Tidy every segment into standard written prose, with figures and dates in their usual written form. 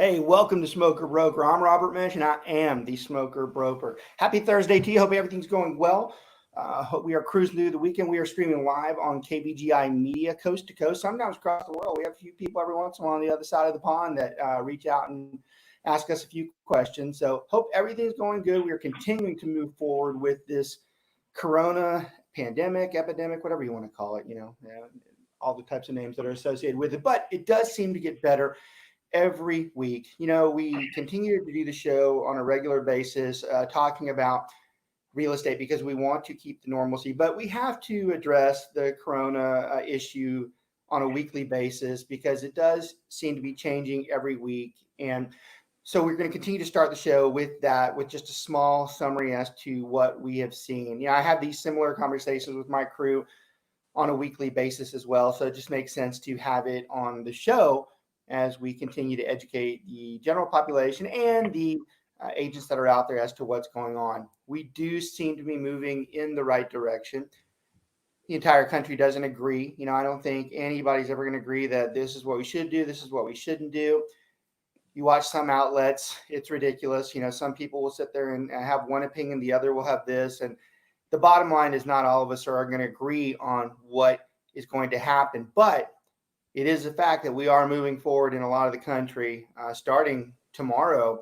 Hey, welcome to Smoker Broker. I'm Robert Meche, and I am the Smoker Broker. Happy Thursday to you. Hope everything's going well. Hope we are cruising through the weekend. We are streaming live on KBGI Media, coast to coast, sometimes across the world. We have a few people every once in a while on the other side of the pond that reach out and ask us a few questions. So, hope everything's going good. We are continuing to move forward with this Corona pandemic, epidemic, whatever you want to call it. All the types of names that are associated with it. But it does seem to get better every week. We continue to do the show on a regular basis, talking about real estate because we want to keep the normalcy, but we have to address the Corona issue on a weekly basis because it does seem to be changing every week. And so we're going to continue to start the show with that, with just a small summary as to what we have seen. I have these similar conversations with my crew on a weekly basis as well. So it just makes sense to have it on the show as we continue to educate the general population and the agents that are out there as to what's going on. We do seem to be moving in the right direction. The entire country doesn't agree. I don't think anybody's ever going to agree that this is what we should do, this is what we shouldn't do. You watch some outlets, it's ridiculous. Some people will sit there and have one opinion, the other will have this. And the bottom line is not all of us are going to agree on what is going to happen. But it is a fact that we are moving forward in a lot of the country, starting tomorrow,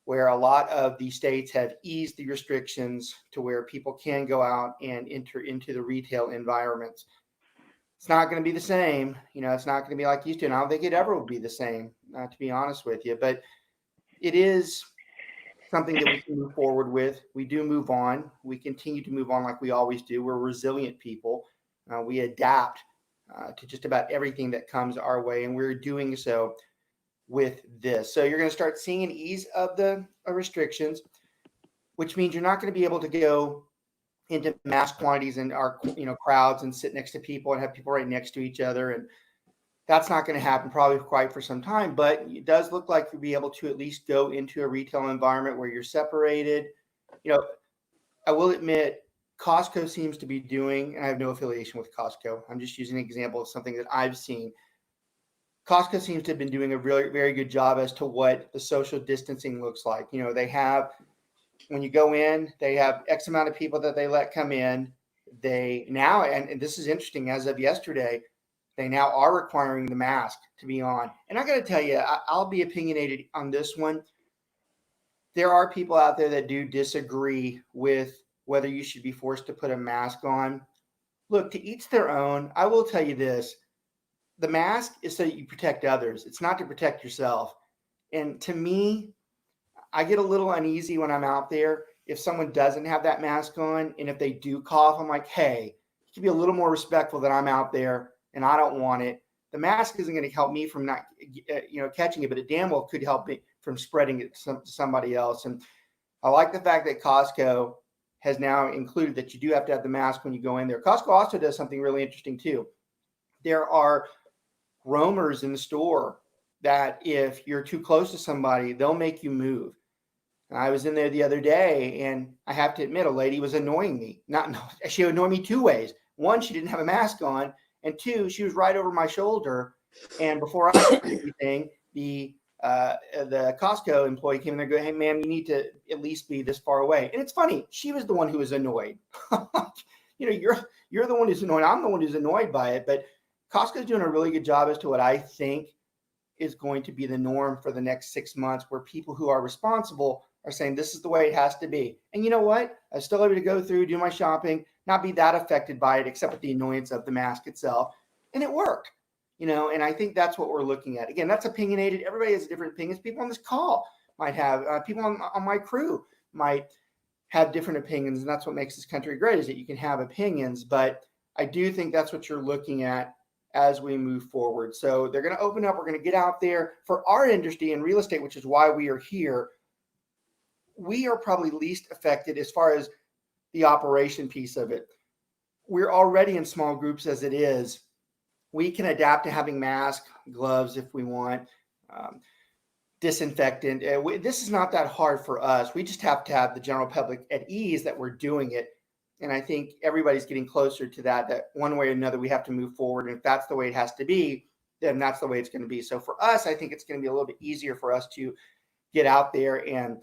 where a lot of the states have eased the restrictions to where people can go out and enter into the retail environments. It's not going to be the same. It's not going to be like used to. And I don't think it ever will be the same, to be honest with you. But it is something that we can move forward with. We do move on. We continue to move on like we always do. We're resilient people. We adapt to just about everything that comes our way, and we're doing so with this. So you're going to start seeing an ease of the restrictions, which means you're not going to be able to go into mass quantities and our crowds and sit next to people and have people right next to each other, and that's not going to happen probably quite for some time. But it does look like you'll be able to at least go into a retail environment where you're separated. I will admit, Costco seems to be doing, and I have no affiliation with Costco, I'm just using an example of something that I've seen. Costco seems to have been doing a really very good job as to what the social distancing looks like. They have, when you go in, they have X amount of people that they let come in. They now, and this is interesting, as of yesterday, they now are requiring the mask to be on. And I got to tell you, I'll be opinionated on this one. There are people out there that do disagree with whether you should be forced to put a mask on. Look, to each their own. I will tell you this. The mask is so that you protect others. It's not to protect yourself. And to me, I get a little uneasy when I'm out there if someone doesn't have that mask on, and if they do cough, I'm like, hey, you can be a little more respectful that I'm out there and I don't want it. The mask isn't going to help me from not, catching it, but it damn well could help me from spreading it to somebody else. And I like the fact that Costco has now included that you do have to have the mask when you go in there. Costco also does something really interesting too. There are roamers in the store that if you're too close to somebody, they'll make you move. I was in there the other day, and I have to admit, a lady was annoying me. She annoyed me two ways. One, she didn't have a mask on, and two, she was right over my shoulder. And before I said anything, the Costco employee came in there and go, hey, ma'am, you need to at least be this far away. And it's funny. She was the one who was annoyed. You're the one who's annoyed. I'm the one who's annoyed by it. But Costco's doing a really good job as to what I think is going to be the norm for the next 6 months, where people who are responsible are saying this is the way it has to be. And you know what? I'm still able to go through, do my shopping, not be that affected by it, except with the annoyance of the mask itself. And it worked. And I think that's what we're looking at. Again, that's opinionated. Everybody has different opinions. People on this call might have, people on my crew might have different opinions. And that's what makes this country great, is that you can have opinions. But I do think that's what you're looking at as we move forward. So they're going to open up. We're going to get out there. For our industry in real estate, which is why we are here, we are probably least affected as far as the operation piece of it. We're already in small groups as it is. We can adapt to having masks, gloves if we want, disinfectant. This is not that hard for us. We just have to have the general public at ease that we're doing it. And I think everybody's getting closer to that one way or another, we have to move forward. And if that's the way it has to be, then that's the way it's going to be. So for us, I think it's going to be a little bit easier for us to get out there and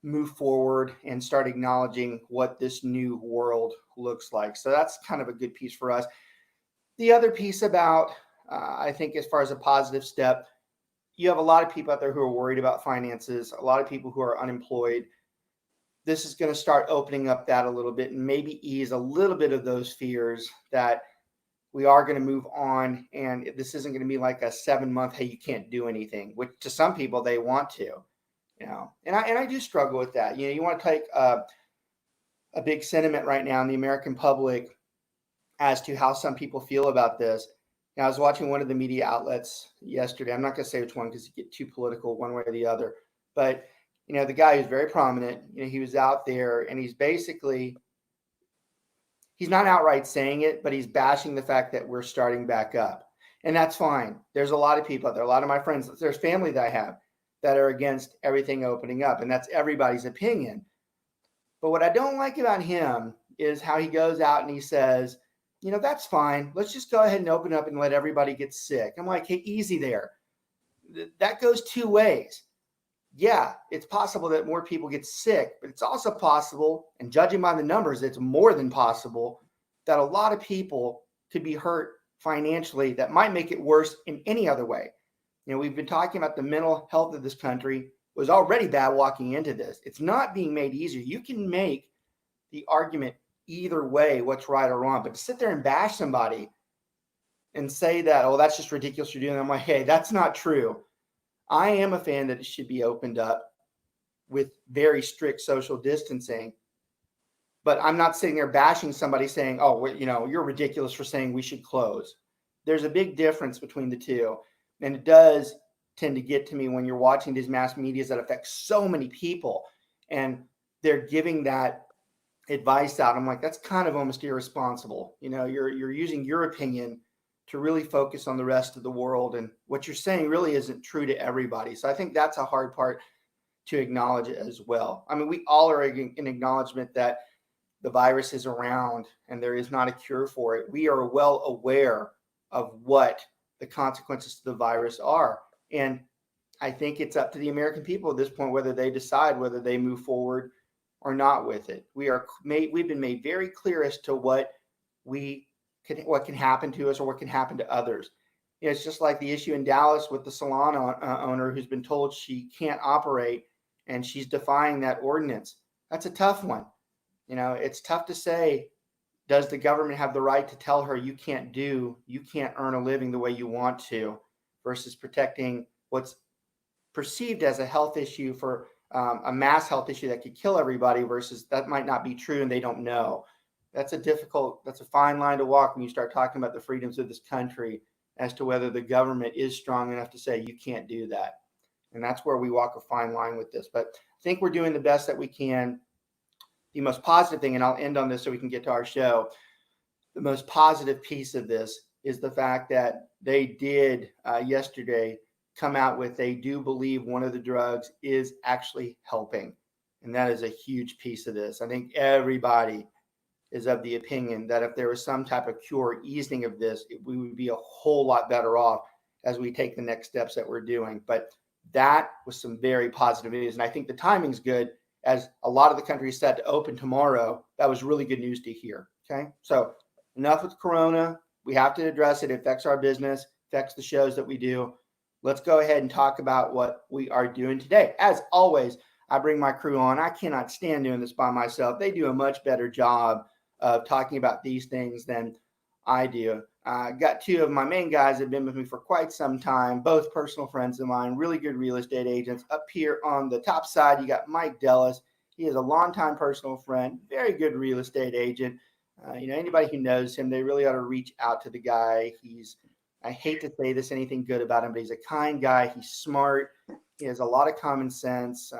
move forward and start acknowledging what this new world looks like. So that's kind of a good piece for us. The other piece about, I think as far as a positive step, you have a lot of people out there who are worried about finances, a lot of people who are unemployed. This is going to start opening up that a little bit and maybe ease a little bit of those fears that we are going to move on. And this isn't going to be like a 7-month, hey, you can't do anything, which to some people they want to, and I do struggle with that. You want to take a big sentiment right now in the American public as to how some people feel about this. Now, I was watching one of the media outlets yesterday. I'm not going to say which one because you get too political one way or the other. But, the guy who's very prominent, he was out there and he's not outright saying it, but he's bashing the fact that we're starting back up. And that's fine. There's a lot of people out there, a lot of my friends, there's family that I have that are against everything opening up. And that's everybody's opinion. But what I don't like about him is how he goes out and he says, that's fine. Let's just go ahead and open up and let everybody get sick. I'm like, hey, easy there. That goes two ways. Yeah, it's possible that more people get sick, but it's also possible, and judging by the numbers, it's more than possible that a lot of people could be hurt financially that might make it worse in any other way. We've been talking about the mental health of this country was already bad walking into this. It's not being made easier. You can make the argument either way, what's right or wrong, but to sit there and bash somebody and say that, oh, that's just ridiculous you're doing that. I'm like, hey, that's not true. I am a fan that it should be opened up with very strict social distancing, but I'm not sitting there bashing somebody saying, oh, you're ridiculous for saying we should close. There's a big difference between the two. And it does tend to get to me when you're watching these mass medias that affect so many people and they're giving that advice out. I'm like, that's kind of almost irresponsible. You're using your opinion to really focus on the rest of the world. And what you're saying really isn't true to everybody. So I think that's a hard part to acknowledge as well. I mean, we all are in acknowledgement that the virus is around and there is not a cure for it. We are well aware of what the consequences to the virus are. And I think it's up to the American people at this point, whether they decide whether they move forward or not with it. We've been made very clear as to what can happen to us or what can happen to others. It's just like the issue in Dallas with the salon owner who's been told she can't operate and she's defying that ordinance. That's a tough one. It's tough to say, does the government have the right to tell her you can't earn a living the way you want to, versus protecting what's perceived as a health issue for a mass health issue that could kill everybody, versus that might not be true and they don't know. That's a fine line to walk when you start talking about the freedoms of this country as to whether the government is strong enough to say you can't do that. And that's where we walk a fine line with this. But I think we're doing the best that we can. The most positive thing, and I'll end on this so we can get to our show, the most positive piece of this is the fact that they did yesterday come out with, they do believe one of the drugs is actually helping. And that is a huge piece of this. I think everybody is of the opinion that if there was some type of cure easing of this, we would be a whole lot better off as we take the next steps that we're doing. But that was some very positive news. And I think the timing's good, as a lot of the country is set to open tomorrow. That was really good news to hear. Okay. So enough with Corona. We have to address it. It affects our business, affects the shows that we do. Let's go ahead and talk about what we are doing today. As always, I bring my crew on. I cannot stand doing this by myself. They do a much better job of talking about these things than I do. Got two of my main guys that have been with me for quite some time, both personal friends of mine, really good real estate agents. Up here on the top side, you got Mike Dellis. He is a longtime personal friend, very good real estate agent. Anybody who knows him, they really ought to reach out to the guy. I hate to say this, anything good about him, but he's a kind guy. He's smart. He has a lot of common sense.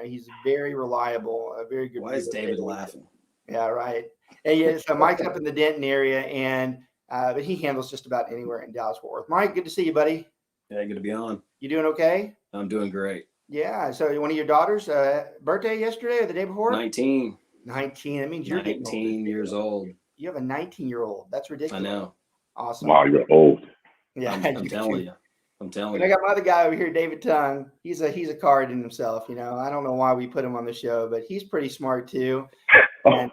He's very reliable, a very good. Why is David laughing? Yeah, right. And so Mike's up in the Denton area, but he handles just about anywhere in Dallas-Fort Worth. Mike, good to see you, buddy. Yeah, good to be on. You doing okay? I'm doing great. Yeah. So one of your daughters' birthday yesterday or the day before? 19. 19. That means you're 19 years old. You have a 19-year-old. That's ridiculous. I know. Awesome. Wow, you're old. Yeah, I'm telling you. I'm telling And I you. got my other guy over here, David Tung. He's a card in himself. I don't know why we put him on the show, but he's pretty smart too. And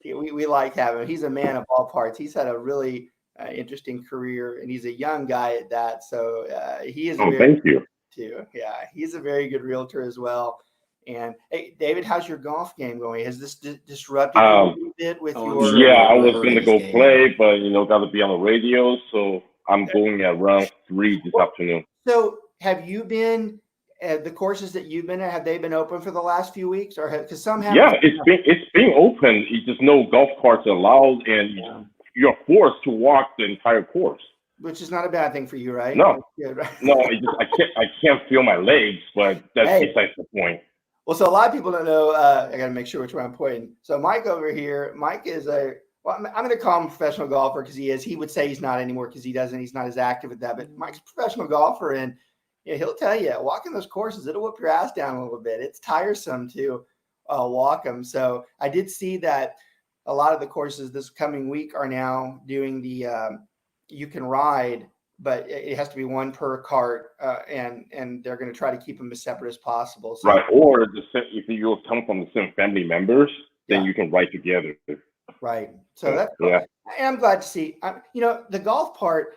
we like having him. He's a man of all parts. He's had a really interesting career, and he's a young guy at that. So he is Thank you. too. Yeah, he's a very good realtor as well. And hey, David, how's your golf game going? Has this disrupted you a little bit with I'm your? sure. Yeah, I we're was hurting gonna his go game play, but got to be on the radio, so I'm going at around 3 this afternoon. So, have you been the courses that you've been at? Have they been open for the last few weeks, or because some haven't? Yeah, it's being open. You just no golf carts allowed, and you're forced to walk the entire course. Which is not a bad thing for you, right? No, Good, right? no, I can't feel my legs, but that's besides the point. Well, so a lot of people don't know. I got to make sure which way I'm pointing. So Mike over here, Mike is I'm going to call him a professional golfer because he is. He would say he's not anymore because he doesn't. He's not as active at that. But Mike's a professional golfer, and he'll tell you, walking those courses, it'll whip your ass down a little bit. It's tiresome to walk them. So I did see that a lot of the courses this coming week are now doing the you can ride, but it has to be one per cart, and they're going to try to keep them as separate as possible. So, Right, or if you come from the same family members, then you can ride together. Right. So that's cool. And I'm glad to see. The golf part,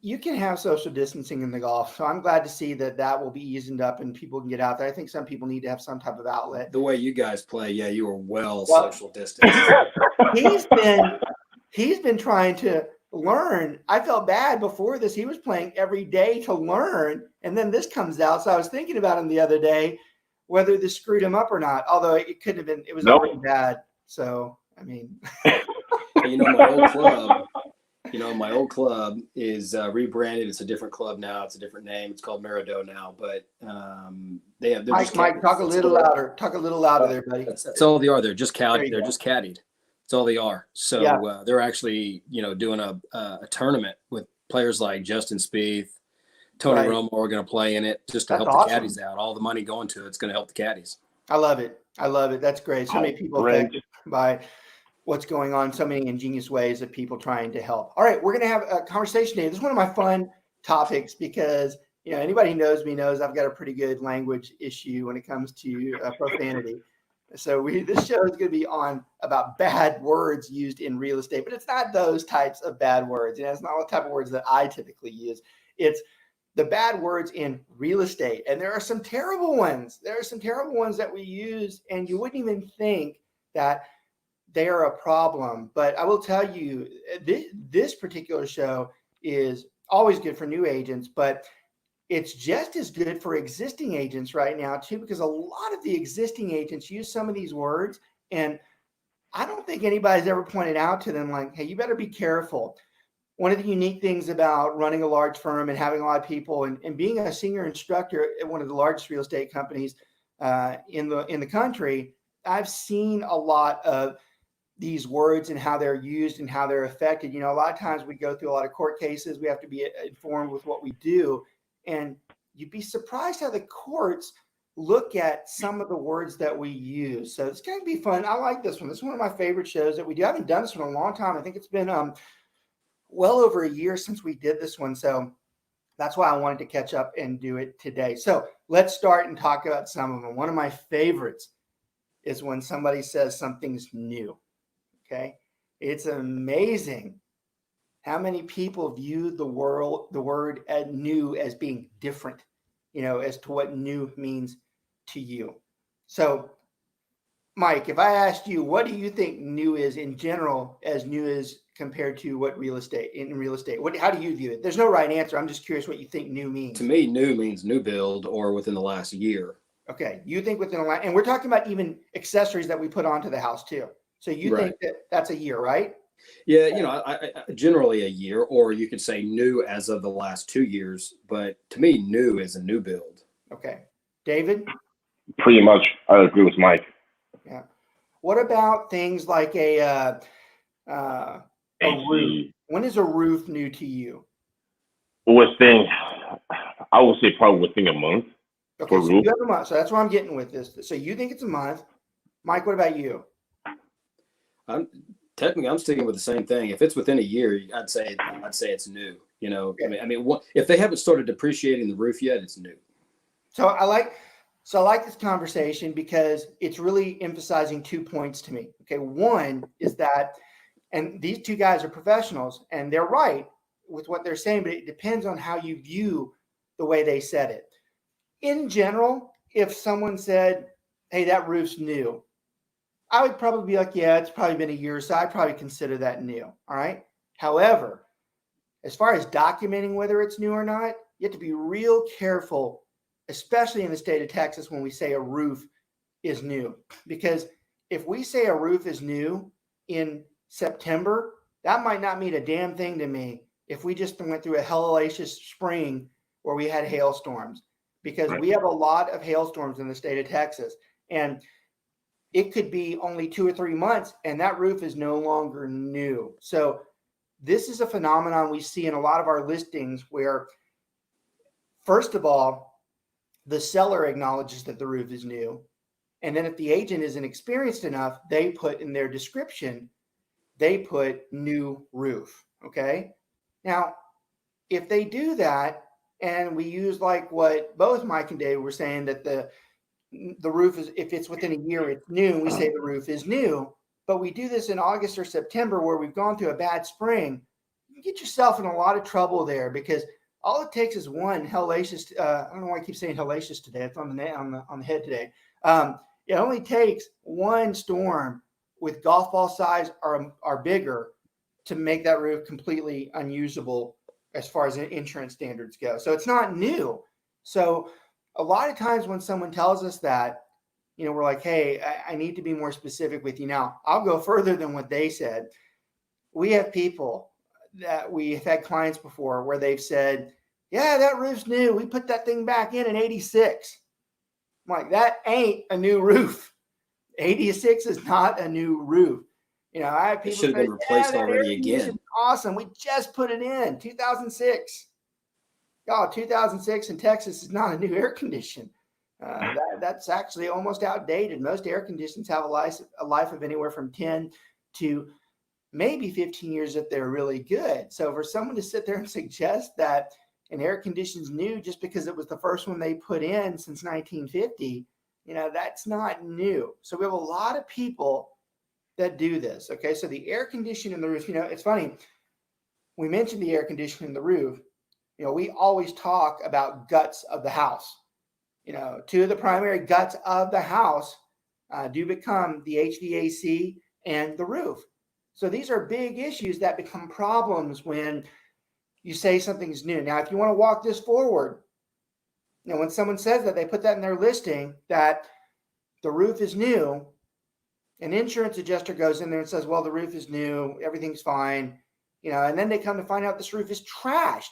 you can have social distancing in the golf. So I'm glad to see that will be eased up and people can get out there. I think some people need to have some type of outlet. The way you guys play, you are well social distance. He's been trying to learn. I felt bad before this. He was playing every day to learn, and then this comes out. So I was thinking about him the other day, whether this screwed him up or not. Although it couldn't have been. It was already bad. So I mean, my old club is rebranded. It's a different club now. It's a different name. It's called Merido now. But Mike, talk a little louder. Talk a little louder there, buddy. That's all they are. They're just caddied. They're just caddied. That's all they are. So they're actually, doing a tournament with players like Justin Spieth, Tony Romo are going to play in it just to help the caddies out. All the money going to it's going to help the caddies. I love it. That's great. So many people affected by what's going on. So many ingenious ways of people trying to help. All right, we're going to have a conversation today. This is one of my fun topics because anybody who knows me knows I've got a pretty good language issue when it comes to profanity. So this show is going to be on about bad words used in real estate, but it's not those types of bad words. It's not the type of words that I typically use. It's the bad words in real estate. And there are some terrible ones. There are some terrible ones that we use, and you wouldn't even think that they are a problem. But I will tell you, this particular show is always good for new agents, but it's just as good for existing agents right now too, because a lot of the existing agents use some of these words, and I don't think anybody's ever pointed out to them like, hey, you better be careful. One of the unique things about running a large firm and having a lot of people and being a senior instructor at one of the largest real estate companies in the country, I've seen a lot of these words and how they're used and how they're affected. A lot of times we go through a lot of court cases. We have to be informed with what we do. And you'd be surprised how the courts look at some of the words that we use. So it's going to be fun. I like this one. This is one of my favorite shows that we do. I haven't done this one in a long time. I think it's been well over a year since we did this one. So that's why I wanted to catch up and do it today. So let's start and talk about some of them. One of my favorites is when somebody says something's new. Okay. It's amazing how many people view the word new as being different, as to what new means to you. So, Mike, if I asked you, what do you think new is in general, as new as compared to what real estate? How do you view it? There's no right answer. I'm just curious what you think new means. To me, new means new build or within the last year. Okay. You think within and we're talking about even accessories that we put onto the house too. So you think that's a year, right? Yeah, I generally a year, or you could say new as of the last 2 years. But to me, new is a new build. Okay. David? Pretty much, I agree with Mike. Yeah. What about things like a roof? When is a roof new to you? I would say probably within a month. Okay, so you have a month. So that's what I'm getting with this. So you think it's a month. Mike, what about you? Technically, I'm sticking with the same thing. If it's within a year, I'd say it's new. You know, if they haven't started depreciating the roof yet, it's new. So I like this conversation because it's really emphasizing 2 points to me. Okay, one is that, and these two guys are professionals, and they're right with what they're saying, but it depends on how you view the way they said it. In general, if someone said, "Hey, that roof's new," I would probably be like, "Yeah, it's probably been a year, so I'd probably consider that new." All right. However, as far as documenting whether it's new or not, you have to be real careful, especially in the state of Texas, when we say a roof is new. Because if we say a roof is new in September, that might not mean a damn thing to me if we just went through a hellacious spring where we had hailstorms. Because we have a lot of hailstorms in the state of Texas. And it could be only 2 or 3 months, and that roof is no longer new. So this is a phenomenon we see in a lot of our listings where, first of all, the seller acknowledges that the roof is new. And then if the agent isn't experienced enough, they put in their description, they put new roof. Okay. Now, if they do that, and we use like what both Mike and Dave were saying, that the roof is, if it's within a year, it's new, we say the roof is new. But we do this in August or September where we've gone through a bad spring. You get yourself in a lot of trouble there, because all it takes is one hellacious. I don't know why I keep saying hellacious today. It's on the head today. It only takes one storm with golf ball size or bigger to make that roof completely unusable as far as insurance standards go. So it's not new. So a lot of times when someone tells us that, we're like, "Hey, I need to be more specific with you." Now, I'll go further than what they said. We have people that we've had clients before where they've said, "Yeah, that roof's new. We put that thing back in '86. I'm like, that ain't a new roof. 86 is not a new roof. I have people it should have been replaced already again. Awesome. We just put it in 2006. God, 2006 in Texas is not a new air condition. That's actually almost outdated. Most air conditions have a life of anywhere from 10 to maybe 15 years if they're really good. So for someone to sit there and suggest that an air condition's new just because it was the first one they put in since 1950, that's not new. So we have a lot of people that do this. Okay, so the air conditioning in the roof, it's funny. We mentioned the air conditioning in the roof. We always talk about guts of the house. Two of the primary guts of the house do become the HVAC and the roof. So these are big issues that become problems when you say something's new. Now, if you want to walk this forward, when someone says that, they put that in their listing that the roof is new, an insurance adjuster goes in there and says, "Well, the roof is new, everything's fine," and then they come to find out this roof is trashed.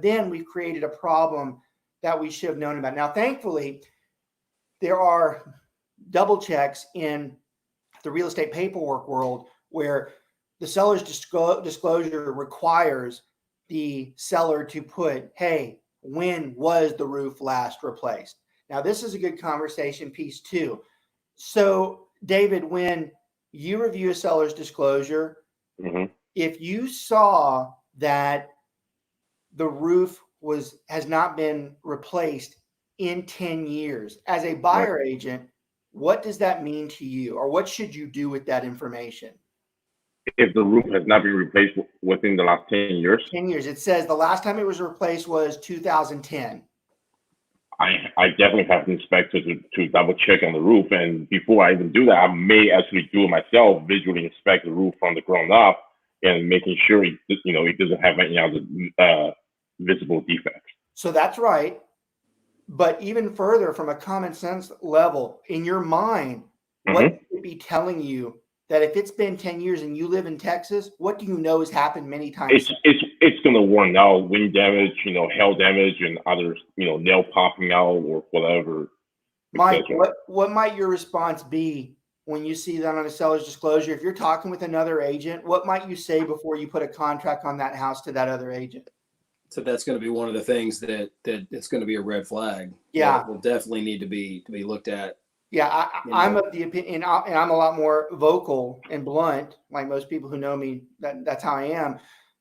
Then we've created a problem that we should have known about. Now, thankfully, there are double checks in the real estate paperwork world where the seller's disclosure requires the seller to put, "Hey, when was the roof last replaced?" Now, this is a good conversation piece too. So, David, when you review a seller's disclosure, if you saw that the roof has not been replaced in 10 years, as a buyer agent, what does that mean to you, or what should you do with that information? If the roof has not been replaced within the last 10 years? 10 years. It says the last time it was replaced was 2010. I definitely have an inspector to double check on the roof. And before I even do that, I may actually do it myself, visually inspect the roof from the ground up and making sure it doesn't have any other visible defects. So that's right. But even further, from a common sense level, in your mind, what would it be telling you that if it's been 10 years and you live in Texas, what do you know has happened many times? It's going to warn out wind damage, hail damage, and other, nail popping out or whatever. Mike, what might your response be when you see that on a seller's disclosure? If you're talking with another agent, what might you say before you put a contract on that house to that other agent? So that's going to be one of the things that it's going to be a red flag. Yeah, that will definitely need to be looked at. Yeah, I'm of the opinion, and I'm a lot more vocal and blunt, like most people who know me. That's how I am.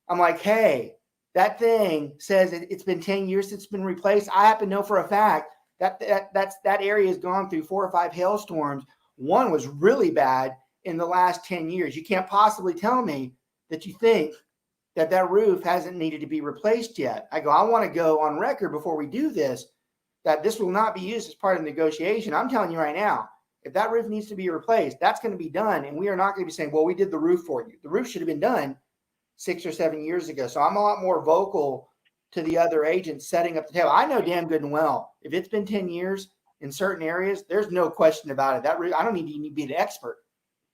I'm like, "Hey, that thing says it's been 10 years since it's been replaced. I happen to know for a fact that area has gone through 4 or 5 hailstorms. One was really bad in the last 10 years. You can't possibly tell me that you think that roof hasn't needed to be replaced yet. I want to go on record before we do this, that this will not be used as part of the negotiation. I'm telling you right now, if that roof needs to be replaced, that's going to be done. And we are not going to be saying, well, we did the roof for you. The roof should have been done 6 or 7 years ago. So I'm a lot more vocal to the other agents setting up the table. I know damn good and well, if it's been 10 years in certain areas, there's no question about it. That roof, I don't need to be an expert.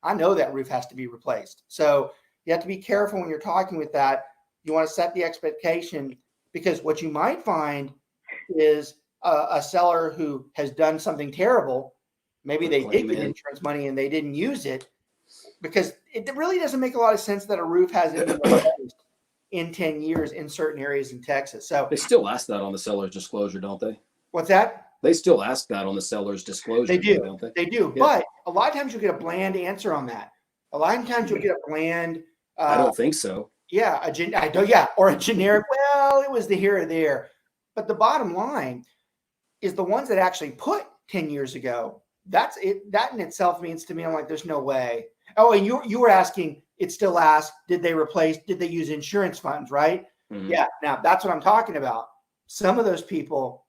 I know that roof has to be replaced. So you have to be careful when you're talking with that. You want to set the expectation, because what you might find is a seller who has done something terrible. Maybe they did get insurance money and they didn't use it, because it really doesn't make a lot of sense that a roof hasn't been replaced in 10 years in certain areas in Texas. So they still ask that on the seller's disclosure, don't they? What's that? They still ask that on the seller's disclosure. They do. Don't they? They do. Yeah. But a lot of times you'll get a bland answer on that. A lot of times you'll get a bland. I don't think so. Yeah. Or a generic, well, it was the here or there. But the bottom line is the ones that actually put 10 years ago, that's it. That in itself means to me, I'm like, there's no way. Oh, and you were asking, it still asks, did they use insurance funds, right? Mm-hmm. Yeah. Now that's what I'm talking about. Some of those people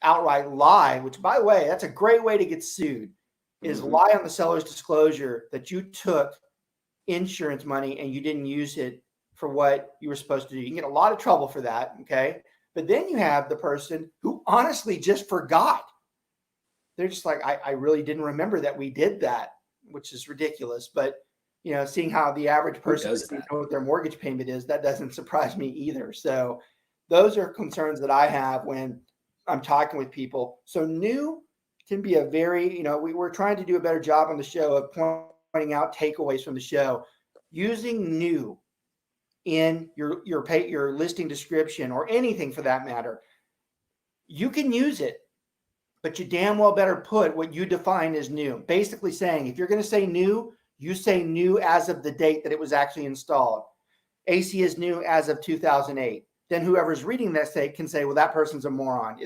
outright lie, which, by the way, that's a great way to get sued, is lie on the seller's disclosure that you took insurance money and you didn't use it for what you were supposed to do. You can get a lot of trouble for that. Okay. But then you have the person who honestly just forgot. They're just like, I really didn't remember that we did that, which is ridiculous. But, seeing how the average person doesn't know what their mortgage payment is, that doesn't surprise me either. So those are concerns that I have when I'm talking with people. So new can be a very, we're trying to do a better job on the show of pointing out takeaways from the show. Using new in your listing description, or anything for that matter, you can use it, but you damn well better put what you define as new. Basically saying, if you're going to say new, you say new as of the date that it was actually installed. AC is new as of 2008. Then whoever's reading that can say, well, that person's a moron.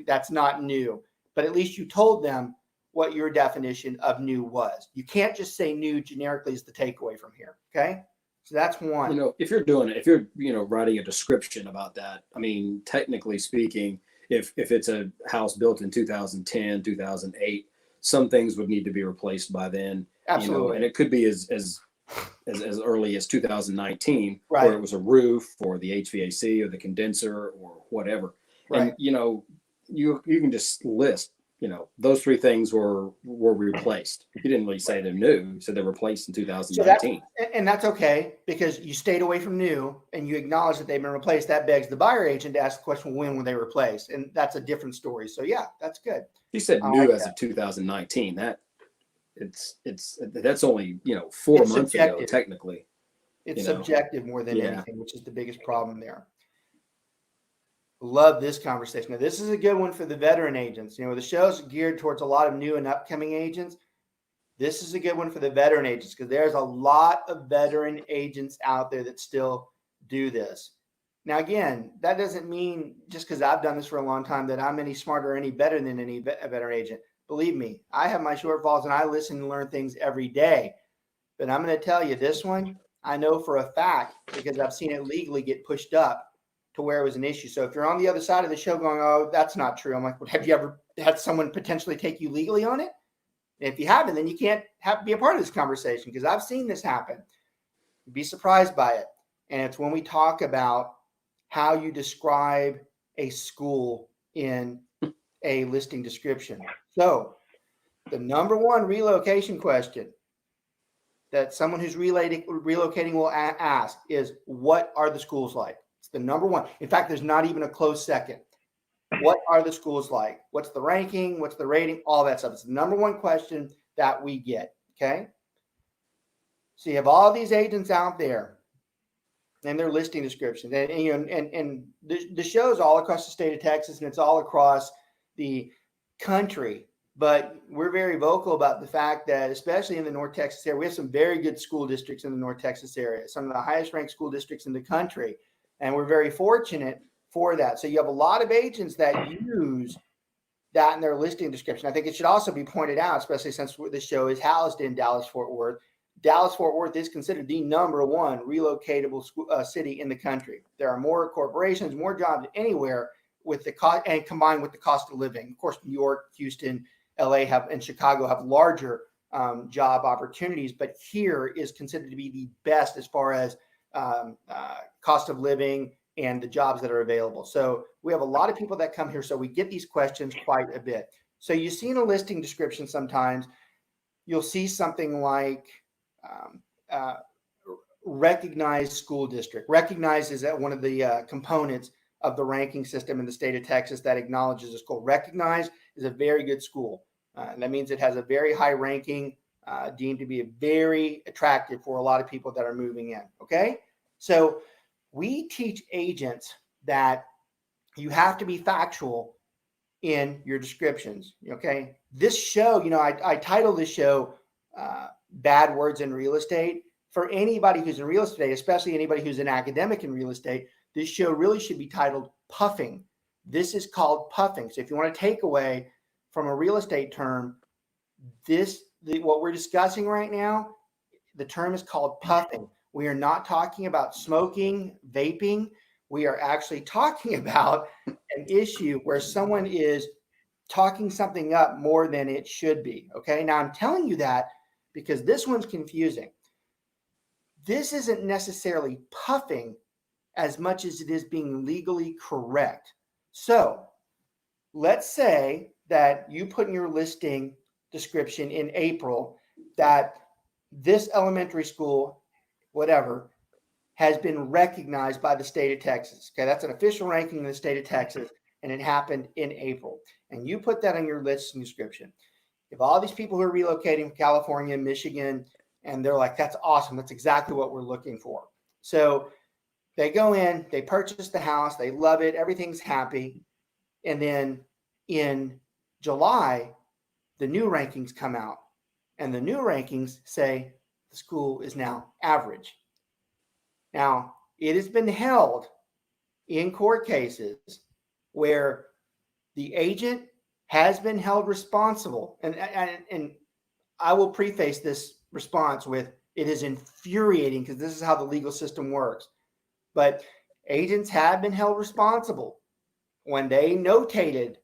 That's not new. But at least you told them what your definition of new was. You can't just say new generically is the takeaway from here. Okay. So that's one. If you're writing a description about that, I mean, technically speaking, if it's a house built in 2010, 2008, some things would need to be replaced by then. Absolutely. And it could be as early as 2019, right, where it was a roof or the HVAC or the condenser or whatever. Right. And, you can just list, those 3 things were replaced. You didn't really say they're new. You said they were replaced in 2019. And that's okay, because you stayed away from new and you acknowledge that they've been replaced. That begs the buyer agent to ask the question, when were they replaced? And that's a different story. So yeah, that's good. You said new as of 2019. That's only 4 months ago, technically. It's subjective more than anything, which is the biggest problem there. Love this conversation. Now, this is a good one for the veteran agents. The show's geared towards a lot of new and upcoming agents. This is a good one for the veteran agents, because there's a lot of veteran agents out there that still do this. Now, again, that doesn't mean just because I've done this for a long time that I'm any smarter or any better than any veteran agent. Believe me, I have my shortfalls and I listen and learn things every day. But I'm going to tell you, this one, I know for a fact, because I've seen it legally get pushed up to where it was an issue. So if you're on the other side of the show going, oh, that's not true, I'm like, well, have you ever had someone potentially take you legally on it? And if you haven't, then you can't be a part of this conversation, because I've seen this happen. You'd be surprised by it. And it's when we talk about how you describe a school in a listing description. So the number one relocation question that someone who's relocating will ask is, what are the schools like? It's the number one. In fact, there's not even a close second. What are the schools like? What's the ranking? What's the rating? All that stuff. It's the number one question that we get. Okay. So you have all these agents out there and their listing descriptions, and the show's all across the state of Texas, and it's all across the country. But we're very vocal about the fact that, especially in the North Texas area, we have some very good school districts in the North Texas area, some of the highest ranked school districts in the country. And we're very fortunate for that. So you have a lot of agents that use that in their listing description. I think it should also be pointed out, especially since the show is housed in Dallas-Fort Worth. Dallas-Fort Worth is considered the number one relocatable city in the country. There are more corporations, more jobs anywhere with the cost, and combined with the cost of living. Of course, New York, Houston, LA and Chicago have larger job opportunities, but here is considered to be the best as far as cost of living and the jobs that are available. So we have a lot of people that come here. So we get these questions quite a bit. So you see in a listing description sometimes, you'll see something like recognized school district. Recognized is one of the components of the ranking system in the state of Texas that acknowledges a school. Recognized is a very good school. And that means it has a very high ranking, deemed to be very attractive for a lot of people that are moving in. Okay. So we teach agents that you have to be factual in your descriptions. Okay. This show, I titled this show Bad Words in Real Estate. For anybody who's in real estate, especially anybody who's an academic in real estate, this show really should be titled Puffing. This is called puffing. So if you want to take away from a real estate term, what we're discussing right now, the term is called puffing. We are not talking about smoking, vaping. We are actually talking about an issue where someone is talking something up more than it should be. Okay. Now I'm telling you that because this one's confusing. This isn't necessarily puffing as much as it is being legally correct. So let's say that you put in your listing description in April that this elementary school, whatever, has been recognized by the state of Texas. Okay, that's an official ranking in the state of Texas, and it happened in April. And you put that on your listing description. If all these people who are relocating from California, Michigan, and they're like, that's awesome, that's exactly what we're looking for. So they go in, they purchase the house, they love it, everything's happy. And then in July, the new rankings come out. And the new rankings say the school is now average. Now, it has been held in court cases where the agent has been held responsible. And I will preface this response with, it is infuriating because this is how the legal system works. But agents have been held responsible when they notated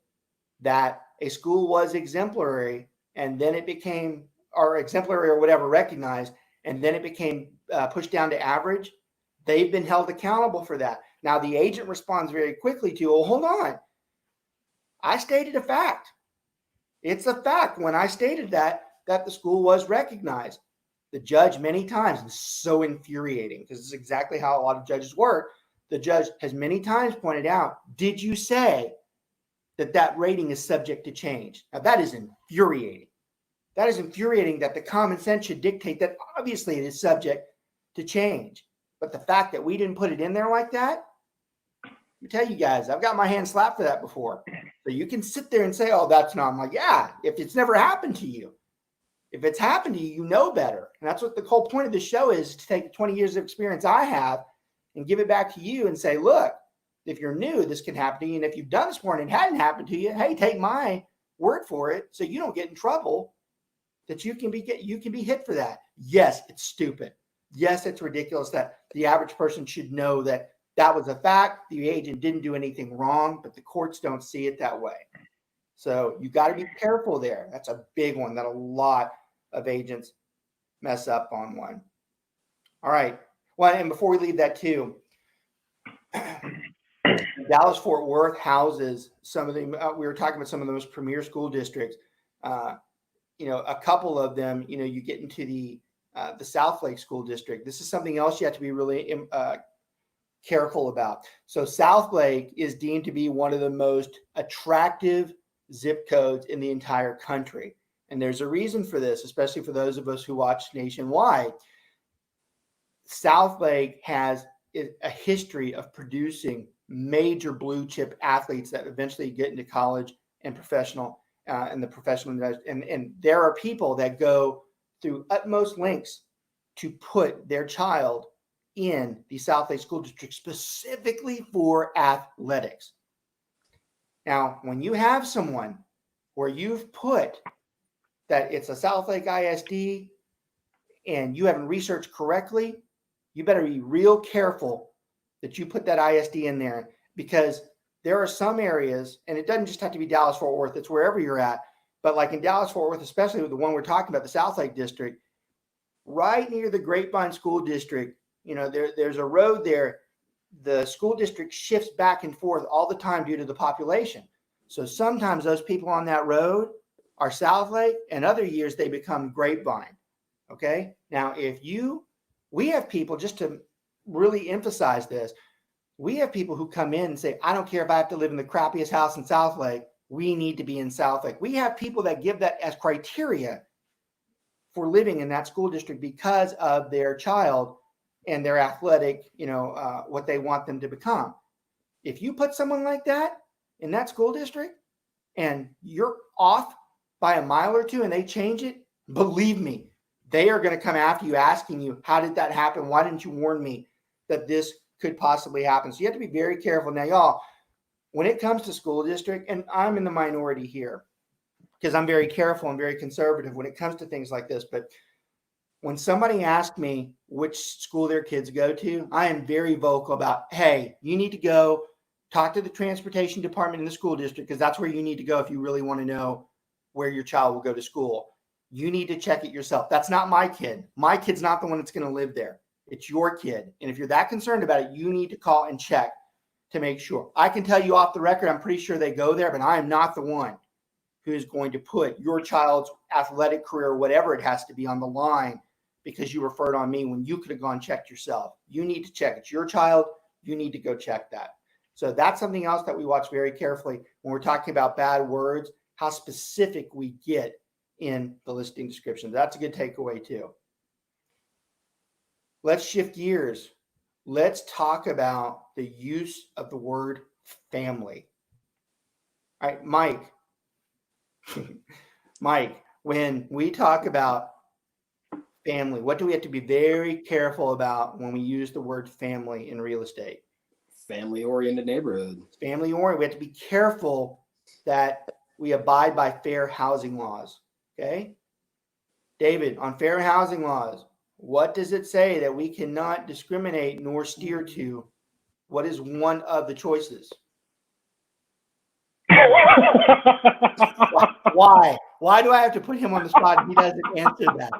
that a school was exemplary and then it became, or exemplary or whatever, recognized, and then it became pushed down to average. They've been held accountable for that. Now the agent responds very quickly to, oh, hold on. I stated a fact. It's a fact when I stated that the school was recognized. The judge many times, and so infuriating because this is exactly how a lot of judges work. The judge has many times pointed out, did you say that rating is subject to change? Now that is infuriating. That is infuriating that the common sense should dictate that obviously it is subject to change. But the fact that we didn't put it in there like that, let me tell you guys, I've got my hand slapped for that before. So you can sit there and say, oh, that's not. I'm like, yeah, if it's never happened to you. If it's happened to you, you know better. And that's what the whole point of the show is, to take the 20 years of experience I have and give it back to you and say, look, if you're new, this can happen to you. And if you've done this before and it hadn't happened to you, hey, take my word for it so you don't get in trouble, that you can be hit for that. Yes, it's stupid. Yes, it's ridiculous that the average person should know that that was a fact. The agent didn't do anything wrong, but the courts don't see it that way. So you got to be careful there. That's a big one that a lot of agents mess up on one. All right. Well, and before we leave that too, Dallas-Fort Worth houses some of the, we were talking about some of the most premier school districts. A couple of them, you get into the South Lake School District. This is something else you have to be really careful about. So South Lake is deemed to be one of the most attractive zip codes in the entire country. And there's a reason for this, especially for those of us who watch nationwide. South Lake has a history of producing major blue chip athletes that eventually get into college and professional and the professional. And there are people that go through utmost lengths to put their child in the Southlake School District specifically for athletics. Now, when you have someone where you've put that it's a Southlake ISD and you haven't researched correctly, you better be real careful that you put that ISD in there, because there are some areas, and it doesn't just have to be Dallas-Fort Worth, it's wherever you're at, but like in Dallas-Fort Worth, especially with the one we're talking about, the Southlake District, right near the Grapevine School District, there's a road there. The school district shifts back and forth all the time due to the population. So sometimes those people on that road are Southlake, and other years they become Grapevine. Okay. Now, we have people, just to really emphasize this, we have people who come in and say, I don't care if I have to live in the crappiest house in Southlake, we need to be in Southlake. We have people that give that as criteria for living in that school district because of their child and their athletic, what they want them to become. If you put someone like that in that school district and you're off by a mile or two and they change it, believe me, they are going to come after you asking you, how did that happen? Why didn't you warn me that this could possibly happen? So you have to be very careful. Now, y'all, when it comes to school district, and I'm in the minority here because I'm very careful and very conservative when it comes to things like this, but when somebody asks me which school their kids go to, I am very vocal about, hey, you need to go talk to the transportation department in the school district, because that's where you need to go if you really want to know where your child will go to school. You need to check it yourself. That's not my kid. My kid's not the one that's going to live there. It's your kid. And if you're that concerned about it, you need to call and check to make sure. I can tell you off the record, I'm pretty sure they go there, but I am not the one who is going to put your child's athletic career, whatever it has to be, on the line because you referred on me when you could have gone checked yourself. You need to check. It's your child. You need to go check that. So that's something else that we watch very carefully when we're talking about bad words, how specific we get in the listing description. That's a good takeaway too. Let's shift gears. Let's talk about the use of the word family. All right, Mike. Mike, when we talk about family, what do we have to be very careful about when we use the word family in real estate? Family-oriented neighborhood. Family-oriented. We have to be careful that we abide by fair housing laws. Okay? David, on fair housing laws, what does it say that we cannot discriminate nor steer to? What is one of the choices? Why? Why do I have to put him on the spot if he doesn't answer that?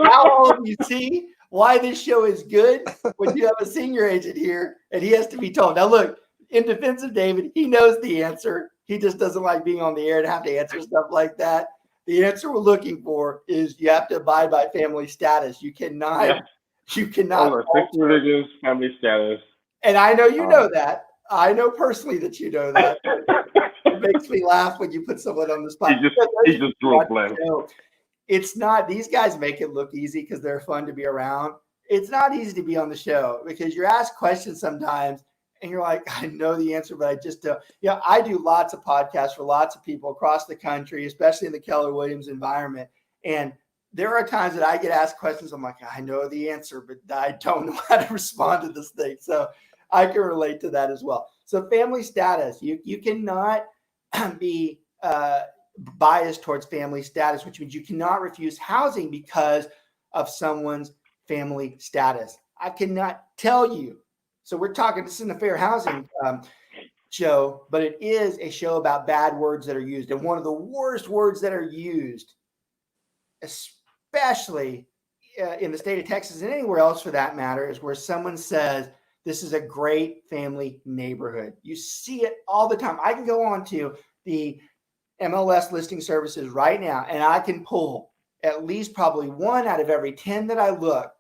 Now all of you see why this show is good when you have a senior agent here and he has to be told. Now look, in defense of David, he knows the answer. He just doesn't like being on the air and have to answer stuff like that. The answer we're looking for is you have to abide by family status. You cannot, religious family status. And I know you know that. I know personally that you know that. It makes me laugh when you put someone on the spot. He just threw a blame. It's not, these guys make it look easy because they're fun to be around. It's not easy to be on the show because you're asked questions sometimes and you're like, I know the answer, but I just don't. I do lots of podcasts for lots of people across the country, especially in the Keller Williams environment. And there are times that I get asked questions. I'm like, I know the answer, but I don't know how to respond to this thing. So I can relate to that as well. So family status, you cannot be biased towards family status, which means you cannot refuse housing because of someone's family status. I cannot tell you. So we're talking, this isn't a fair housing show, but it is a show about bad words that are used. And one of the worst words that are used, especially in the state of Texas and anywhere else for that matter, is where someone says, this is a great family neighborhood. You see it all the time. I can go on to the MLS listing services right now, and I can pull at least probably 1 out of every 10 that I look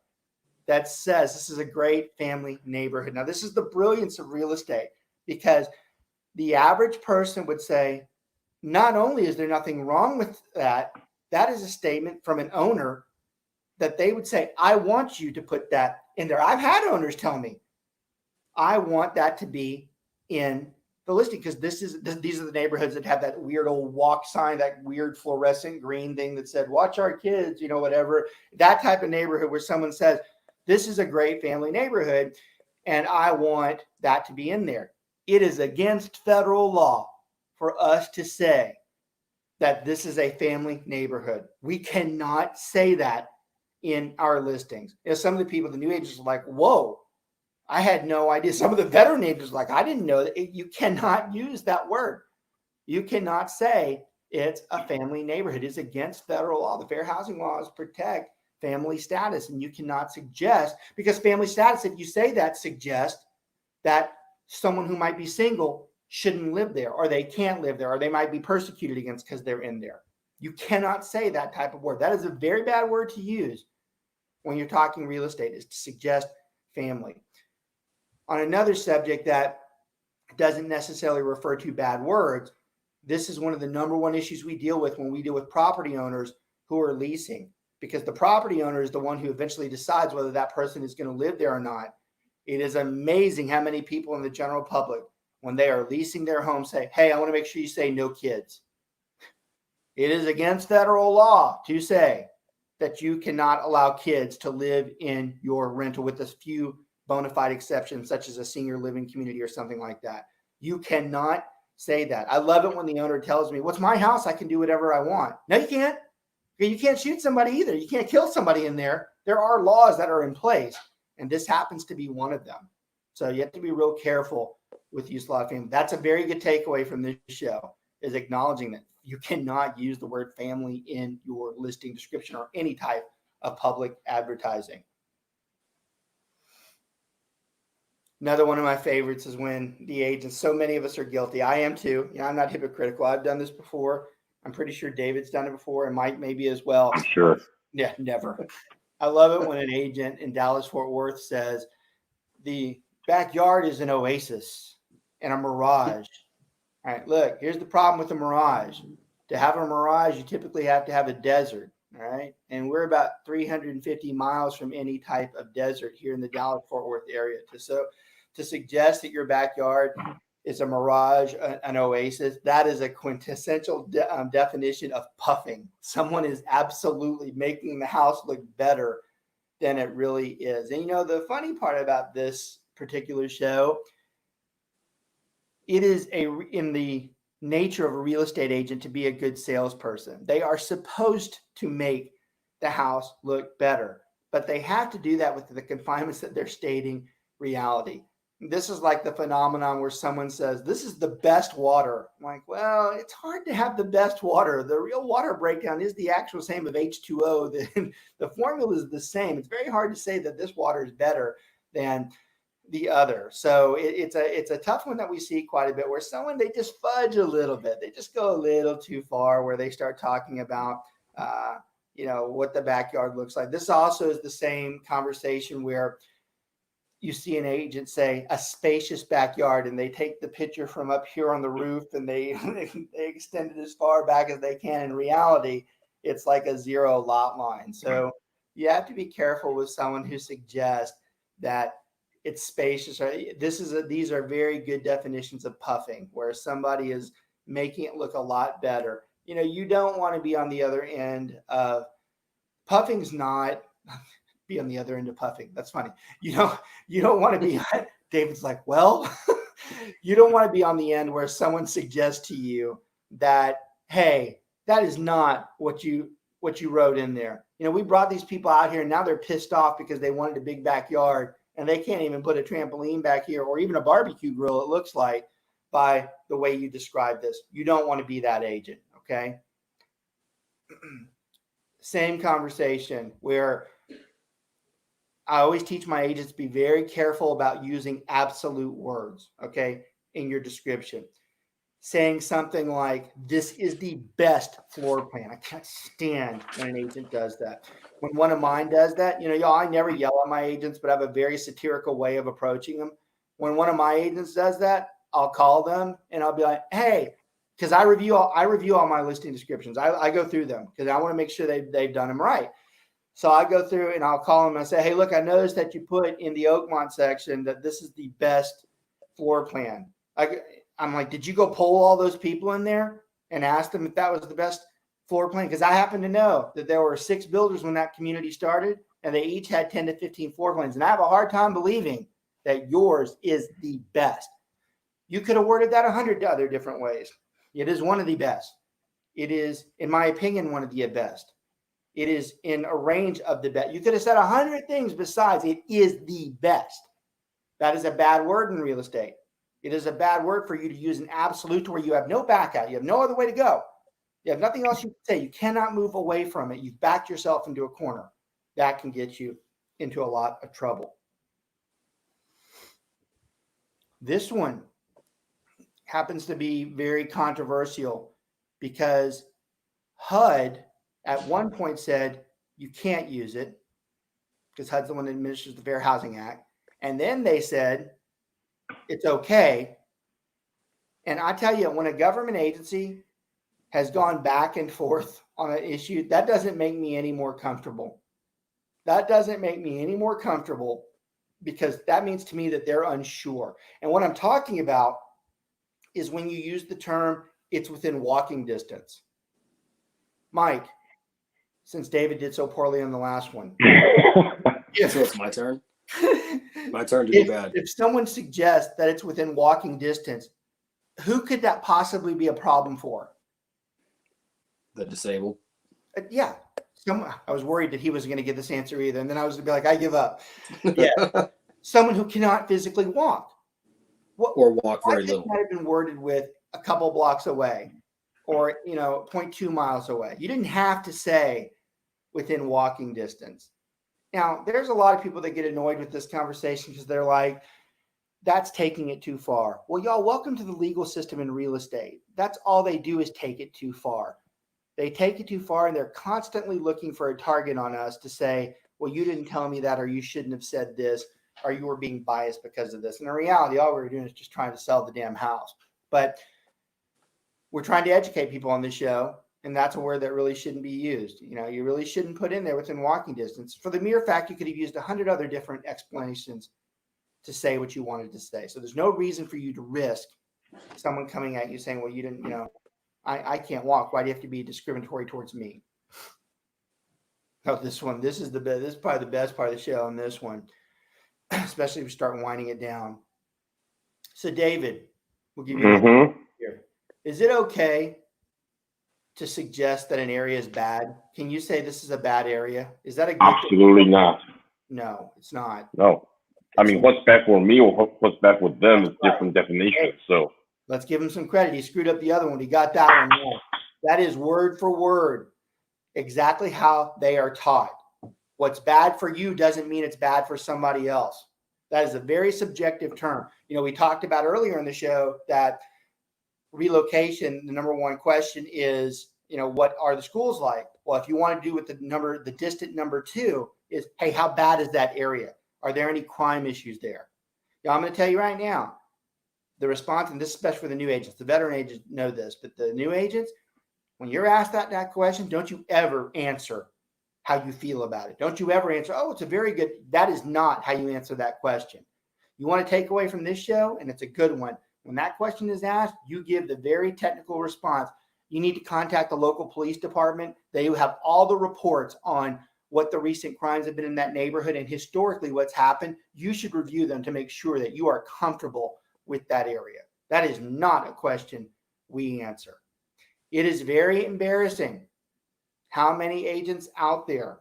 that says this is a great family neighborhood. Now, this is the brilliance of real estate, because the average person would say, not only is there nothing wrong with that, that is a statement from an owner that they would say, I want you to put that in there. I've had owners tell me, I want that to be in the listing, because these are the neighborhoods that have that weird old walk sign, that weird fluorescent green thing that said, watch our kids, whatever. That type of neighborhood where someone says, this is a great family neighborhood, and I want that to be in there. It is against federal law for us to say that this is a family neighborhood. We cannot say that in our listings. Some of the people, the new agents are like, whoa, I had no idea. Some of the veteran agents are like, I didn't know that. You cannot use that word. You cannot say it's a family neighborhood. It's against federal law. The fair housing laws protect family status, and you cannot suggest, because family status, if you say that, suggests that someone who might be single shouldn't live there, or they can't live there, or they might be persecuted against because they're in there. You cannot say that type of word. That is a very bad word to use when you're talking real estate, is to suggest family. On another subject that doesn't necessarily refer to bad words, this is one of the number one issues we deal with when we deal with property owners who are leasing, because the property owner is the one who eventually decides whether that person is going to live there or not. It is amazing how many people in the general public, when they are leasing their home, say, hey, I want to make sure you say no kids. It is against federal law to say that you cannot allow kids to live in your rental, with a few bona fide exceptions, such as a senior living community or something like that. You cannot say that. I love it when the owner tells me, what's my house? I can do whatever I want. No, you can't. You can't shoot somebody either. You can't kill somebody in there. There are laws that are in place, and this happens to be one of them. So you have to be real careful with use of law of family. That's a very good takeaway from this show, is acknowledging that you cannot use the word family in your listing description or any type of public advertising. Another one of my favorites is when the agents, so many of us are guilty. I am too. I'm not hypocritical. I've done this before. I'm pretty sure David's done it before, and Mike maybe as well. I'm sure. Yeah, never. I love it when an agent in Dallas, Fort Worth says the backyard is an oasis and a mirage. All right, look, here's the problem with a mirage. To have a mirage, you typically have to have a desert. All right. And we're about 350 miles from any type of desert here in the Dallas Fort Worth area. To suggest that your backyard is a mirage, an oasis, that is a quintessential definition of puffing. Someone is absolutely making the house look better than it really is. And the funny part about this particular show, it is in the nature of a real estate agent to be a good salesperson. They are supposed to make the house look better, but they have to do that with the confinements that they're stating reality. This is like the phenomenon where someone says, this is the best water. I'm like, well, it's hard to have the best water. The real water breakdown is the actual same of H2O. The formula is the same. It's very hard to say that this water is better than the other. So it's a tough one that we see quite a bit, where someone, they just fudge a little bit. They just go a little too far, where they start talking about, what the backyard looks like. This also is the same conversation where you see an agent say a spacious backyard, and they take the picture from up here on the roof and they extend it as far back as they can. In reality, it's like a zero lot line. So you have to be careful with someone who suggests that it's spacious. These are very good definitions of puffing, where somebody is making it look a lot better. You don't want to be on the other end of puffing's not be on the other end of puffing. That's funny. You don't want to be, David's like, well, you don't want to be on the end where someone suggests to you that, hey, that is not what you wrote in there. We brought these people out here and now they're pissed off because they wanted a big backyard and they can't even put a trampoline back here or even a barbecue grill, it looks like, by the way you describe this. You don't want to be that agent, okay? Same conversation where I always teach my agents to be very careful about using absolute words, okay, in your description. Saying something like, this is the best floor plan. I can't stand when an agent does that. When one of mine does that, y'all, I never yell at my agents, but I have a very satirical way of approaching them. When one of my agents does that, I'll call them and I'll be like, hey, because I review all my listing descriptions. I go through them because I want to make sure they've done them right. So I go through and I'll call them and I say, hey, look, I noticed that you put in the Oakmont section that this is the best floor plan. I'm like, did you go poll all those people in there and ask them if that was the best floor plan? Because I happen to know that there were 6 builders when that community started, and they each had 10 to 15 floor plans. And I have a hard time believing that yours is the best. You could have worded that 100 other different ways. It is one of the best. It is, in my opinion, one of the best. It is in a range of the best. You could have said 100 things besides it is the best. That is a bad word in real estate. It is a bad word for you to use an absolute to where you have no back out. You have no other way to go. You have nothing else you can say. You cannot move away from it. You've backed yourself into a corner. That can get you into a lot of trouble. This one happens to be very controversial because HUD at one point said you can't use it because HUD's the one that administers the Fair Housing Act. And then they said it's okay. And I tell you, when a government agency has gone back and forth on an issue, that doesn't make me any more comfortable. That doesn't make me any more comfortable because that means to me that they're unsure. And what I'm talking about is when you use the term, it's within walking distance. Mike, since David did so poorly on the last one. So it's my turn? My turn to do bad. If someone suggests that it's within walking distance, who could that possibly be a problem for? The disabled. Yeah. I was worried that he wasn't going to get this answer either. And then I was going to be like, I give up. Yeah. Someone who cannot physically walk. Or walk very little. Might have been worded with a couple blocks away or, 0.2 miles away. You didn't have to say within walking distance. Now, there's a lot of people that get annoyed with this conversation because they're like, that's taking it too far. Well, y'all, welcome to the legal system in real estate. That's all they do is take it too far. They take it too far, and they're constantly looking for a target on us to say, well, you didn't tell me that, or you shouldn't have said this, or you were being biased because of this. And in reality, all we were doing is just trying to sell the damn house. But we're trying to educate people on this show, and that's a word that really shouldn't be used. You really shouldn't put in there within walking distance. For the mere fact you could have used 100 other different explanations to say what you wanted to say. So there's no reason for you to risk someone coming at you saying, well, you didn't, I can't walk. Why do you have to be discriminatory towards me? Oh, this is probably the best part of the show on this one, especially if we start winding it down. So David, we'll give you here. Is it okay to suggest that an area is bad? Can you say this is a bad area? Is that a good Absolutely thing? not. No, it's not. No. I mean, what's bad for me or what's bad for them is different definitions. Hey, so let's give him some credit. He screwed up the other one. He got that one right. That is word for word exactly how they are taught. What's bad for you doesn't mean it's bad for somebody else. That is a very subjective term. We talked about earlier in the show that relocation, the number one question is, what are the schools like? Well, if you want to do with the distant number 2 is, hey, how bad is that area? Are there any crime issues there? I'm going to tell you right now, the response, and this is especially for the new agents, the veteran agents know this, but the new agents, when you're asked that question, don't you ever answer how you feel about it. Don't you ever answer, oh, it's a very good, that is not how you answer that question. You want to take away from this show, and it's a good one. When that question is asked, you give the very technical response. You need to contact the local police department. They have all the reports on what the recent crimes have been in that neighborhood and historically what's happened. You should review them to make sure that you are comfortable with that area. That is not a question we answer. It is very embarrassing how many agents out there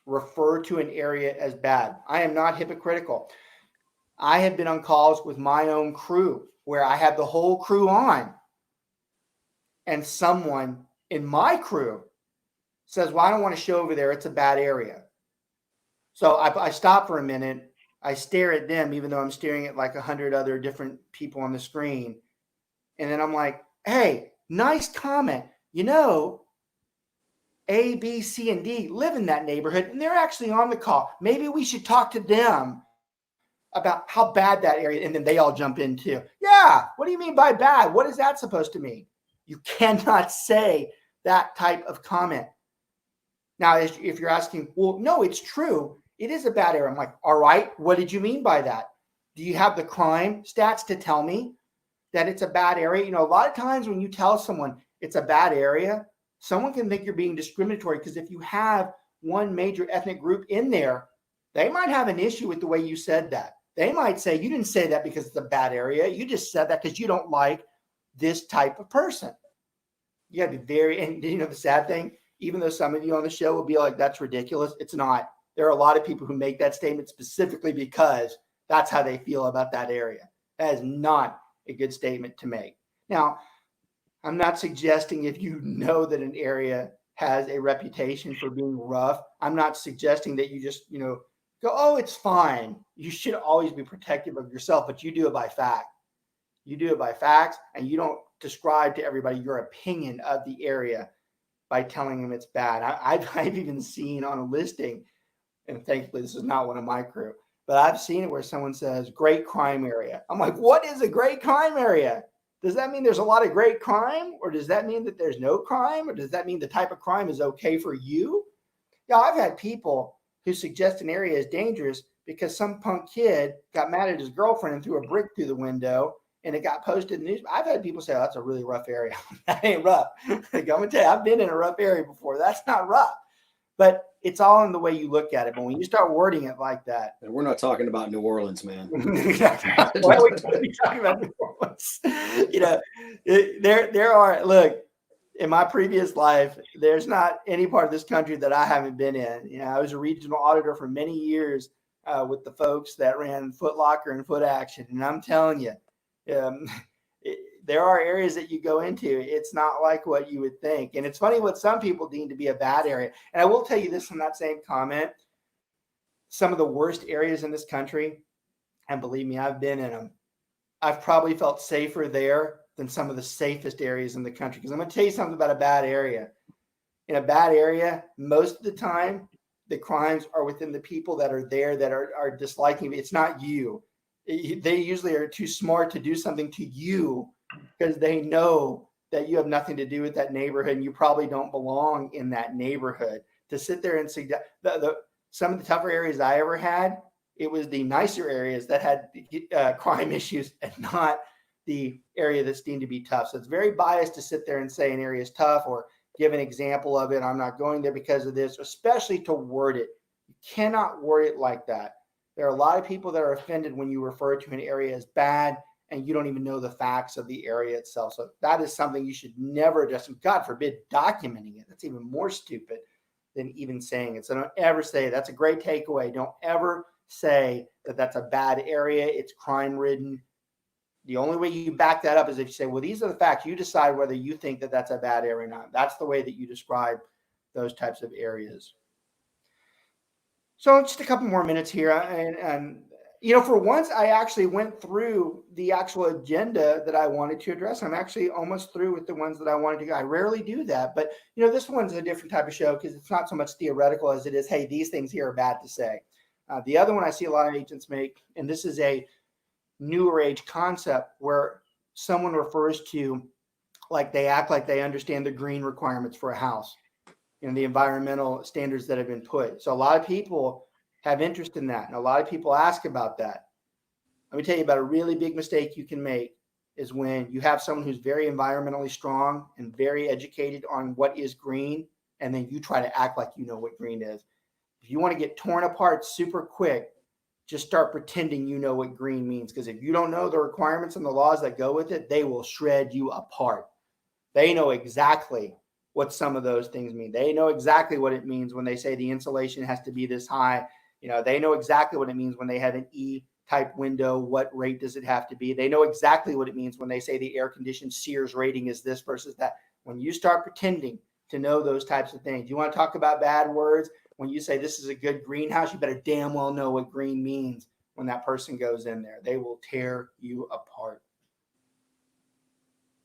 refer to an area as bad. I am not hypocritical. I have been on calls with my own crew where I have the whole crew on, and someone in my crew says, well, I don't want to show over there. It's a bad area. So I stop for a minute. I stare at them, even though I'm staring at like 100 other different people on the screen. And then I'm like, hey, nice comment. A, B, C, and D live in that neighborhood, and they're actually on the call. Maybe we should talk to them about how bad that area, and then they all jump in too. Yeah, what do you mean by bad? What is that supposed to mean? You cannot say that type of comment. Now, if you're asking, well, no, it's true. It is a bad area. I'm like, all right, what did you mean by that? Do you have the crime stats to tell me? that it's a bad area. A lot of times when you tell someone it's a bad area, someone can think you're being discriminatory, because if you have one major ethnic group in there, they might have an issue with the way you said that. They might say, you didn't say that because it's a bad area. You just said that because you don't like this type of person. You got to be and the sad thing, even though some of you on the show will be like, that's ridiculous, it's not. There are a lot of people who make that statement specifically because that's how they feel about that area. That is not a good statement to make. Now, I'm not suggesting if you know that an area has a reputation for being rough, I'm not suggesting that you just, go, oh, it's fine. You should always be protective of yourself, but you do it by fact. You do it by facts, and you don't describe to everybody your opinion of the area by telling them it's bad. I've even seen on a listing, and thankfully this is not one of my crew, but I've seen it where someone says great crime area. I'm like, what is a great crime area? Does that mean there's a lot of great crime, or does that mean that there's no crime, or does that mean the type of crime is okay for you? Yeah, I've had people who suggest an area is dangerous because some punk kid got mad at his girlfriend and threw a brick through the window, and it got posted in the news. I've had people say, oh, that's a really rough area. That ain't rough. Like, I'm going to tell you, I've been in a rough area before. That's not rough. But it's all in the way you look at it. But when you start wording it like that. And we're not talking about New Orleans, man. Why are we going to be talking about New Orleans? There are, look, in my previous life, there's not any part of this country that I haven't been in. I was a regional auditor for many years with the folks that ran Foot Locker and Foot Action. And I'm telling you, there are areas that you go into, it's not like what you would think. And it's funny what some people deem to be a bad area. And I will tell you this from that same comment, some of the worst areas in this country, and believe me, I've been in them, I've probably felt safer there than some of the safest areas in the country. Because I'm going to tell you something about a bad area. In a bad area, most of the time, the crimes are within the people that are there that are disliking it. It's not you. They usually are too smart to do something to you because they know that you have nothing to do with that neighborhood and you probably don't belong in that neighborhood. To sit there and suggest some of the tougher areas I ever had, it was the nicer areas that had crime issues and not the area that's deemed to be tough. So it's very biased to sit there and say an area is tough or give an example of it. I'm not going there because of this, especially to word it. You cannot word it like that. There are a lot of people that are offended when you refer to an area as bad and you don't even know the facts of the area itself. So that is something you should never address. And God forbid, documenting it. That's even more stupid than even saying it. So don't ever say that's a great takeaway. Don't ever say that that's a bad area. It's crime ridden. The only way you back that up is if you say, well, these are the facts. You decide whether you think that that's a bad area or not. That's the way that you describe those types of areas. So just a couple more minutes here. And for once, I actually went through the actual agenda that I wanted to address. I'm actually almost through with the ones that I wanted to go. I rarely do that. But, this one's a different type of show because it's not so much theoretical as it is, hey, these things here are bad to say. The other one I see a lot of agents make, and this is a newer age concept where someone refers to, like they act like they understand the green requirements for a house. The environmental standards that have been put. So a lot of people have interest in that. And a lot of people ask about that. Let me tell you about a really big mistake you can make is when you have someone who's very environmentally strong and very educated on what is green, and then you try to act like you know what green is. If you want to get torn apart super quick, just start pretending you know what green means. Because if you don't know the requirements and the laws that go with it, they will shred you apart. They know exactly what some of those things mean. They know exactly what it means when they say the insulation has to be this high. They know exactly what it means when they have an E-type window. What rate does it have to be? They know exactly what it means when they say the air-conditioned Sears rating is this versus that. When you start pretending to know those types of things, you want to talk about bad words? When you say this is a good greenhouse, you better damn well know what green means when that person goes in there. They will tear you apart.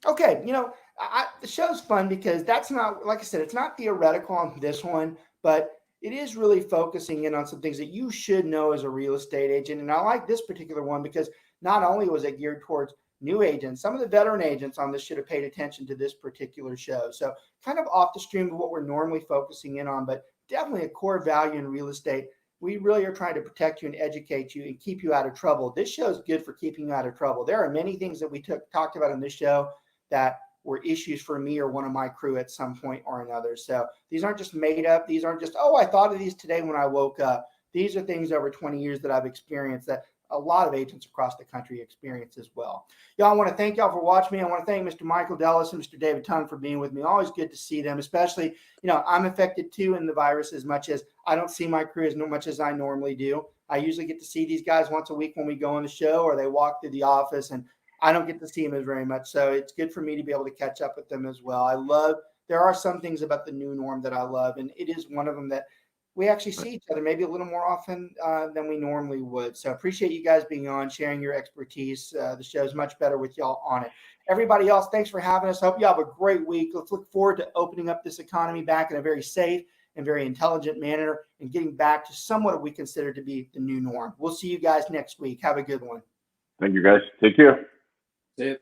Okay, the show's fun because that's not, like I said, it's not theoretical on this one, but it is really focusing in on some things that you should know as a real estate agent. And I like this particular one because not only was it geared towards new agents, some of the veteran agents on this should have paid attention to this particular show. So kind of off the stream of what we're normally focusing in on, but definitely a core value in real estate we really are trying to protect you and educate you and keep you out of trouble. This show is good for keeping you out of trouble. There are many things that we talked about on this show that were issues for me or one of my crew at some point or another. So these aren't just made up. These aren't just, oh, I thought of these today when I woke up. These are things over 20 years that I've experienced that a lot of agents across the country experience as well. Y'all, I want to thank y'all for watching me. I want to thank Mr. Michael Dellis and Mr. David Tung for being with me. Always good to see them, especially, I'm affected too in the virus as much as I don't see my crew as much as I normally do. I usually get to see these guys once a week when we go on the show or they walk through the office, and I don't get to see them as very much. So it's good for me to be able to catch up with them as well. There are some things about the new norm that I love, and it is one of them that we actually see each other maybe a little more often than we normally would. So I appreciate you guys being on, sharing your expertise. The show is much better with y'all on it. Everybody else, thanks for having us. Hope you have a great week. Let's look forward to opening up this economy back in a very safe and very intelligent manner and getting back to somewhat what we consider to be the new norm. We'll see you guys next week. Have a good one. Thank you, guys. Take care. See you.